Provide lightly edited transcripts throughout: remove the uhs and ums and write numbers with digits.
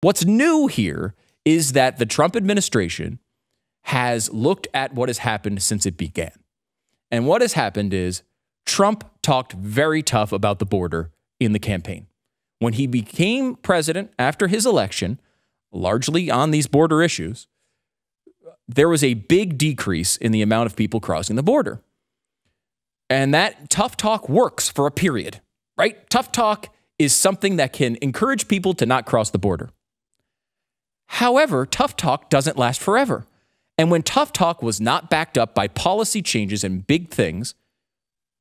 What's new here is that the Trump administration has looked at what has happened since it began. And what has happened is Trump talked very tough about the border in the campaign. When he became president after his election, largely on these border issues, there was a big decrease in the amount of people crossing the border. And that tough talk works for a period, right? Tough talk is something that can encourage people to not cross the border. However, tough talk doesn't last forever. And when tough talk was not backed up by policy changes and big things,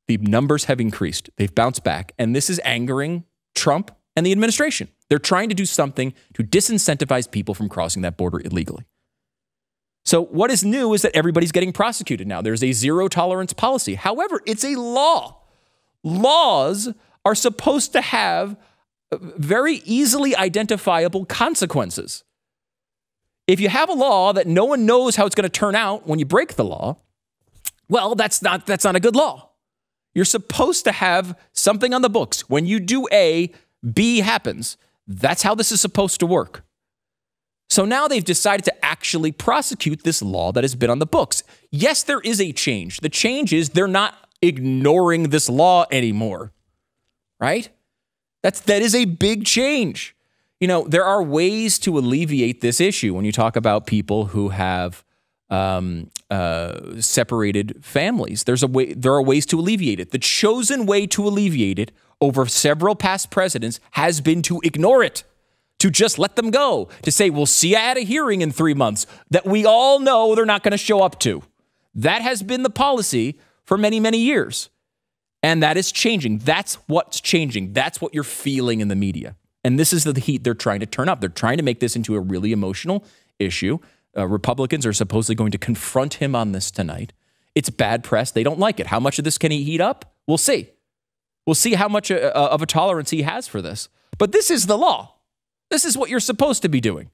the numbers have increased. They've bounced back. And this is angering Trump and the administration. They're trying to do something to disincentivize people from crossing that border illegally. So what is new is that everybody's getting prosecuted now. There's a zero tolerance policy. However, it's a law. Laws are supposed to have very easily identifiable consequences. If you have a law that no one knows how it's going to turn out when you break the law, well, that's not a good law. You're supposed to have something on the books. When you do A, B happens. That's how this is supposed to work. So now they've decided to actually prosecute this law that has been on the books. Yes, there is a change. The change is they're not ignoring this law anymore, right? That is a big change. You know, there are ways to alleviate this issue when you talk about people who have separated families. There are ways to alleviate it. The chosen way to alleviate it over several past presidents has been to ignore it, to just let them go, to say, we'll see you at a hearing in 3 months that we all know they're not going to show up to. That has been the policy for many, many years. And that is changing. That's what's changing. That's what you're feeling in the media. And this is the heat they're trying to turn up. They're trying to make this into a really emotional issue. Republicans are supposedly going to confront him on this tonight. It's bad press. They don't like it. How much of this can he heat up? We'll see. We'll see how much of a tolerance he has for this. But this is the law. This is what you're supposed to be doing.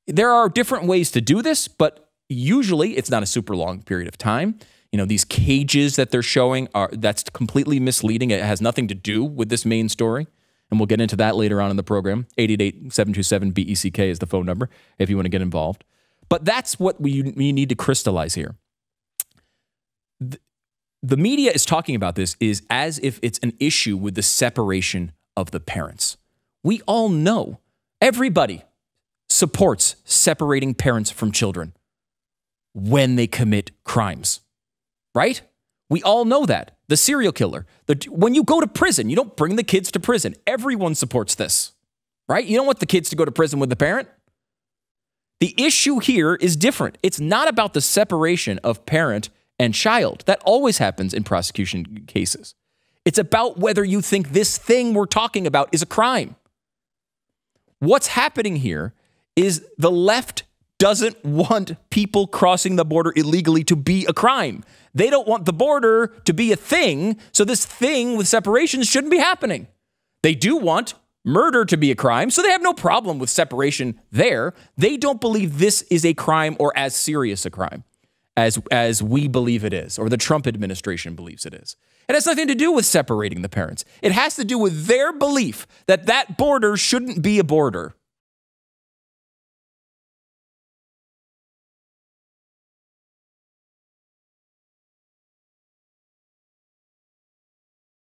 There are different ways to do this, but usually it's not a super long period of time. You know, these cages that they're showing, that's completely misleading. It has nothing to do with this main story. And we'll get into that later on in the program. 888-727-BECK is the phone number if you want to get involved. But that's what we need to crystallize here. The media is talking about this is as if it's an issue with the separation of the parents. We all know, everybody supports separating parents from children when they commit crimes, right? We all know that. The serial killer, when you go to prison, you don't bring the kids to prison. Everyone supports this, right? You don't want the kids to go to prison with the parent. The issue here is different. It's not about the separation of parent and child. That always happens in prosecution cases. It's about whether you think this thing we're talking about is a crime. What's happening here is the left doesn't want people crossing the border illegally to be a crime. They don't want the border to be a thing, so this thing with separations shouldn't be happening. They do want murder to be a crime, so they have no problem with separation there. They don't believe this is a crime or as serious a crime as we believe it is, or the Trump administration believes it is. It has nothing to do with separating the parents. It has to do with their belief that that border shouldn't be a border.